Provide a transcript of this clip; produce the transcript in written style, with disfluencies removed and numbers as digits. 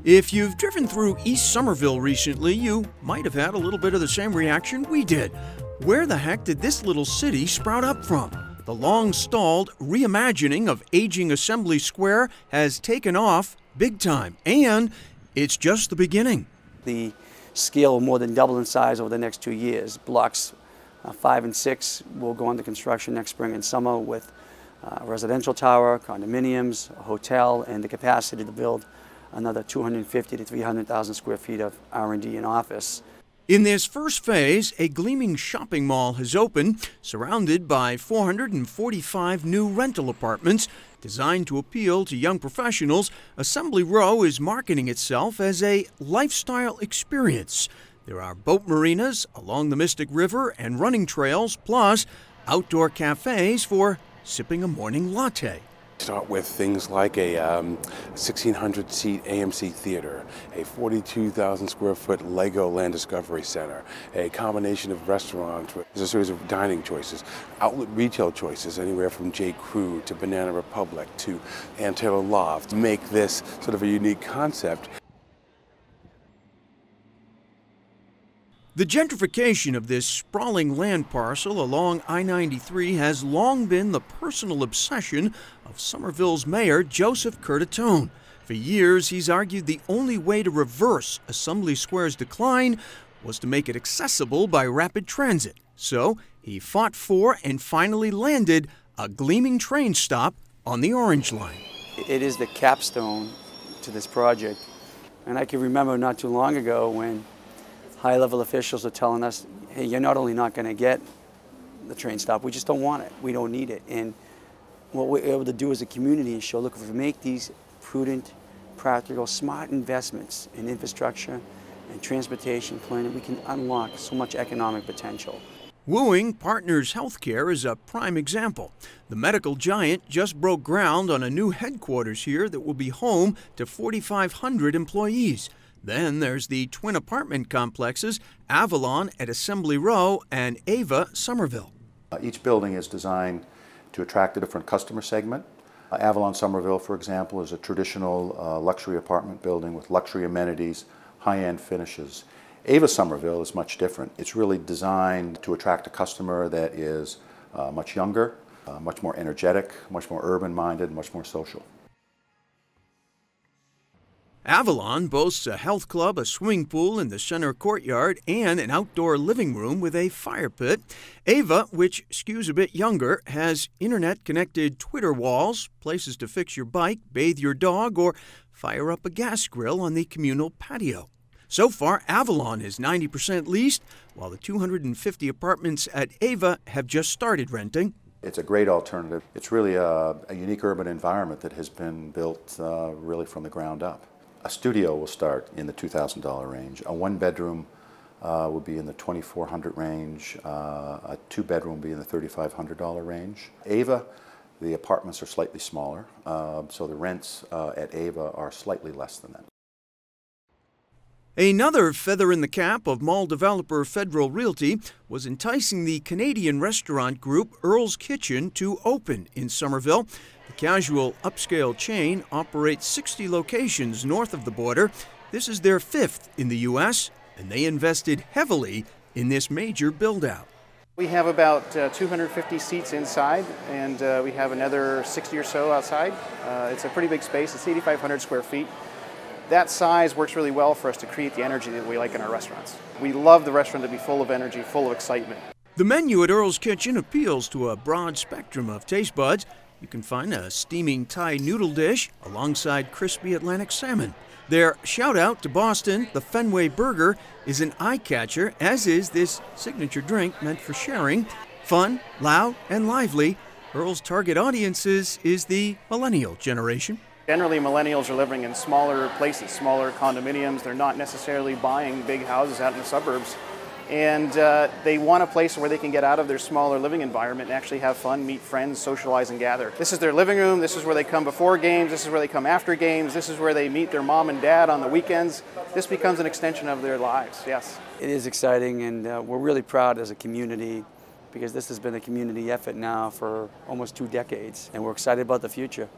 If you've driven through East Somerville recently, you might have had a little bit of the same reaction we did. Where the heck did this little city sprout up from? The long-stalled reimagining of aging Assembly Square has taken off big time, and it's just the beginning. The scale will more than double in size over the next 2 years. Blocks 5 and 6 will go into construction next spring and summer with a residential tower, condominiums, a hotel, and the capacity to build another 250 to 300,000 square feet of R&D and office. In this first phase, a gleaming shopping mall has opened, surrounded by 445 new rental apartments. Designed to appeal to young professionals, Assembly Row is marketing itself as a lifestyle experience. There are boat marinas along the Mystic River and running trails, plus outdoor cafes for sipping a morning latte. Start with things like a 1,600-seat AMC theater, a 42,000 square foot Lego Land Discovery Center, a combination of restaurants. There's a series of dining choices, outlet retail choices, anywhere from J. Crew to Banana Republic to Ann Taylor Loft. Make this sort of a unique concept. The gentrification of this sprawling land parcel along I-93 has long been the personal obsession of Somerville's mayor, Joseph Curtatone. For years, he's argued the only way to reverse Assembly Square's decline was to make it accessible by rapid transit. So he fought for and finally landed a gleaming train stop on the Orange Line. It is the capstone to this project. And I can remember not too long ago when high-level officials are telling us, hey, you're not only not going to get the train stop, we just don't want it. We don't need it. And what we're able to do as a community is show, look, if we make these prudent, practical, smart investments in infrastructure and transportation planning, we can unlock so much economic potential. Wooing Partners Healthcare is a prime example. The medical giant just broke ground on a new headquarters here that will be home to 4,500 employees. Then there's the twin apartment complexes, Avalon at Assembly Row and Ava Somerville. Each building is designed to attract a different customer segment. Avalon Somerville, for example, is a traditional luxury apartment building with luxury amenities, high-end finishes. Ava Somerville is much different. It's really designed to attract a customer that is much younger, much more energetic, much more urban-minded, much more social. Avalon boasts a health club, a swimming pool in the center courtyard, and an outdoor living room with a fire pit. Ava, which skews a bit younger, has internet-connected Twitter walls, places to fix your bike, bathe your dog, or fire up a gas grill on the communal patio. So far, Avalon is 90% leased, while the 250 apartments at Ava have just started renting. It's a great alternative. It's really a unique urban environment that has been built really from the ground up. A studio will start in the $2,000 range. A one-bedroom will be in the $2,400 range. A two-bedroom will be in the $3,500 range. Ava, the apartments are slightly smaller, so the rents at Ava are slightly less than that. Another feather in the cap of mall developer Federal Realty was enticing the Canadian restaurant group Earl's Kitchen to open in Somerville. The casual upscale chain operates 60 locations north of the border. This is their 5th in the U.S., and they invested heavily in this major build-out. We have about 250 seats inside, and we have another 60 or so outside. It's a pretty big space. It's 8,500 square feet. That size works really well for us to create the energy that we like in our restaurants. We love the restaurant to be full of energy, full of excitement. The menu at Earl's Kitchen appeals to a broad spectrum of taste buds. You can find a steaming Thai noodle dish alongside crispy Atlantic salmon. Their shout-out to Boston, the Fenway Burger, is an eye-catcher, as is this signature drink meant for sharing. Fun, loud, and lively, Earl's target audiences is the millennial generation. Generally, millennials are living in smaller places, smaller condominiums. They're not necessarily buying big houses out in the suburbs. And they want a place where they can get out of their smaller living environment and actually have fun, meet friends, socialize, and gather. This is their living room. This is where they come before games. This is where they come after games. This is where they meet their mom and dad on the weekends. This becomes an extension of their lives, yes. It is exciting, and we're really proud as a community because this has been a community effort now for almost 2 decades, and we're excited about the future.